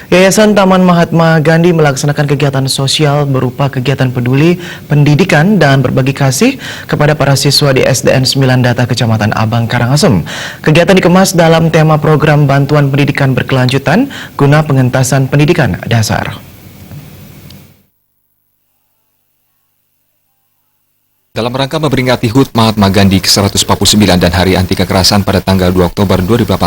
Yayasan Taman Mahatma Gandhi melaksanakan kegiatan sosial berupa kegiatan peduli, pendidikan, dan berbagi kasih kepada para siswa di SDN 9 Data Kecamatan Abang, Karangasem. Kegiatan dikemas dalam tema program bantuan pendidikan berkelanjutan guna pengentasan pendidikan dasar. Dalam rangka memperingati HUT Mahatma Gandhi ke-149 dan Hari Anti Kekerasan pada tanggal 2 Oktober 2018,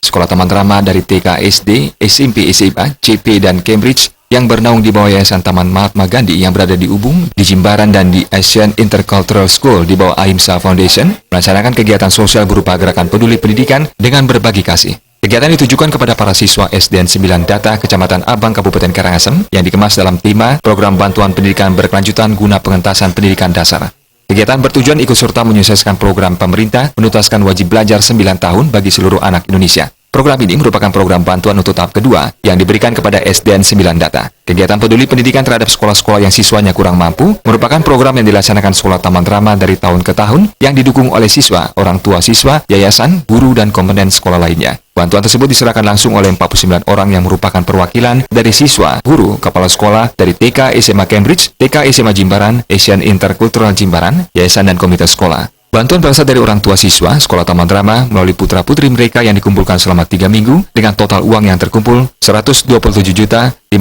Sekolah Taman Rama dari TK, SD, SMP, SMA, CP, dan Cambridge yang bernaung di bawah Yayasan Taman Mahatma Gandhi yang berada di Ubung, di Jimbaran, dan di Asian Intercultural School di bawah Ahimsa Foundation melaksanakan kegiatan sosial berupa gerakan peduli pendidikan dengan berbagi kasih. Kegiatan ditujukan kepada para siswa SDN 9 Data Kecamatan Abang, Kabupaten Karangasem yang dikemas dalam tema Program Bantuan Pendidikan Berkelanjutan guna Pengentasan Pendidikan Dasar. Kegiatan bertujuan ikut serta menyukseskan program pemerintah menuntaskan wajib belajar 9 tahun bagi seluruh anak Indonesia. Program ini merupakan program bantuan untuk tahap kedua yang diberikan kepada SDN 9 Data. Kegiatan peduli pendidikan terhadap sekolah-sekolah yang siswanya kurang mampu merupakan program yang dilaksanakan Sekolah Taman Rama dari tahun ke tahun yang didukung oleh siswa, orang tua siswa, yayasan, guru, dan komponen sekolah lainnya. Bantuan tersebut diserahkan langsung oleh 49 orang yang merupakan perwakilan dari siswa, guru, kepala sekolah dari TK SMA Cambridge, TK SMA Jimbaran, Asian Intercultural Jimbaran, yayasan, dan komite sekolah. Bantuan berasal dari orang tua siswa, Sekolah Taman Rama melalui putra-putri mereka yang dikumpulkan selama 3 minggu dengan total uang yang terkumpul Rp127.593.050.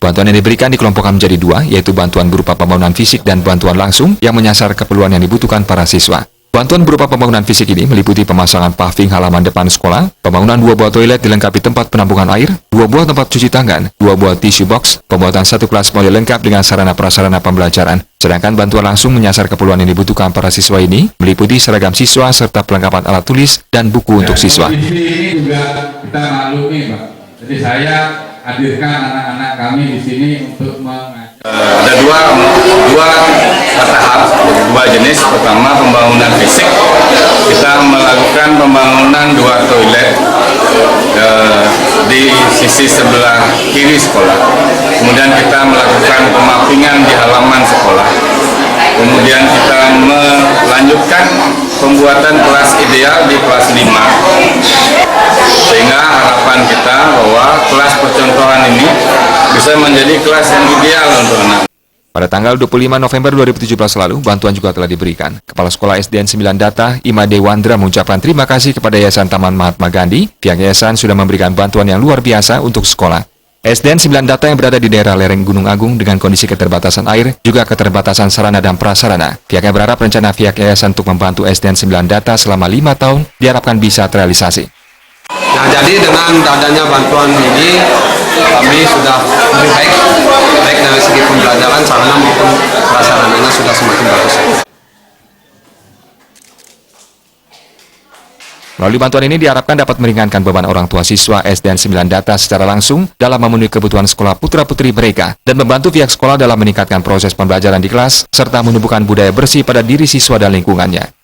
Bantuan yang diberikan dikelompokkan menjadi 2, yaitu bantuan berupa pembangunan fisik dan bantuan langsung yang menyasar keperluan yang dibutuhkan para siswa. Bantuan berupa pembangunan fisik ini meliputi pemasangan paving halaman depan sekolah, pembangunan 2 buah toilet dilengkapi tempat penampungan air, 2 buah tempat cuci tangan, 2 buah tisu box, pembuatan 1 kelas model lengkap dengan sarana-prasarana pembelajaran. Sedangkan bantuan langsung menyasar keperluan yang dibutuhkan para siswa ini meliputi seragam siswa serta perlengkapan alat tulis dan buku untuk siswa. Di sini juga kita maklumi, Pak. Jadi saya hadirkan anak-anak kami di sini untuk mengajar. Ada dua tahap, dua jenis. Pertama, pembangunan fisik. Kita melakukan pembangunan 2 toilet di sisi sebelah kiri sekolah. Kemudian kita melakukan pemappingan di halaman sekolah. Kemudian kita melanjutkan pembuatan kelas ideal di kelas 5. Sehingga harapan kita bahwa kelas percontohan ini bisa menjadi kelas yang ideal untuk anak. Pada tanggal 25 November 2017 lalu, bantuan juga telah diberikan. Kepala Sekolah SDN 9 Data, Ima Dewandra, mengucapkan terima kasih kepada Yayasan Taman Mahatma Gandhi. Pihak yayasan sudah memberikan bantuan yang luar biasa untuk sekolah. SDN 9 Data yang berada di daerah lereng Gunung Agung dengan kondisi keterbatasan air, juga keterbatasan sarana dan prasarana. Pihaknya berharap rencana pihak yayasan untuk membantu SDN 9 Data selama 5 tahun diharapkan bisa terrealisasi. Nah, jadi dengan adanya bantuan ini, kami sudah lebih baik dari segi pembelajaran, sarana maupun prasarananya sudah semakin bagus. Melalui bantuan ini diharapkan dapat meringankan beban orang tua siswa SDN 9 Data secara langsung dalam memenuhi kebutuhan sekolah putra-putri mereka dan membantu pihak sekolah dalam meningkatkan proses pembelajaran di kelas serta menumbuhkan budaya bersih pada diri siswa dan lingkungannya.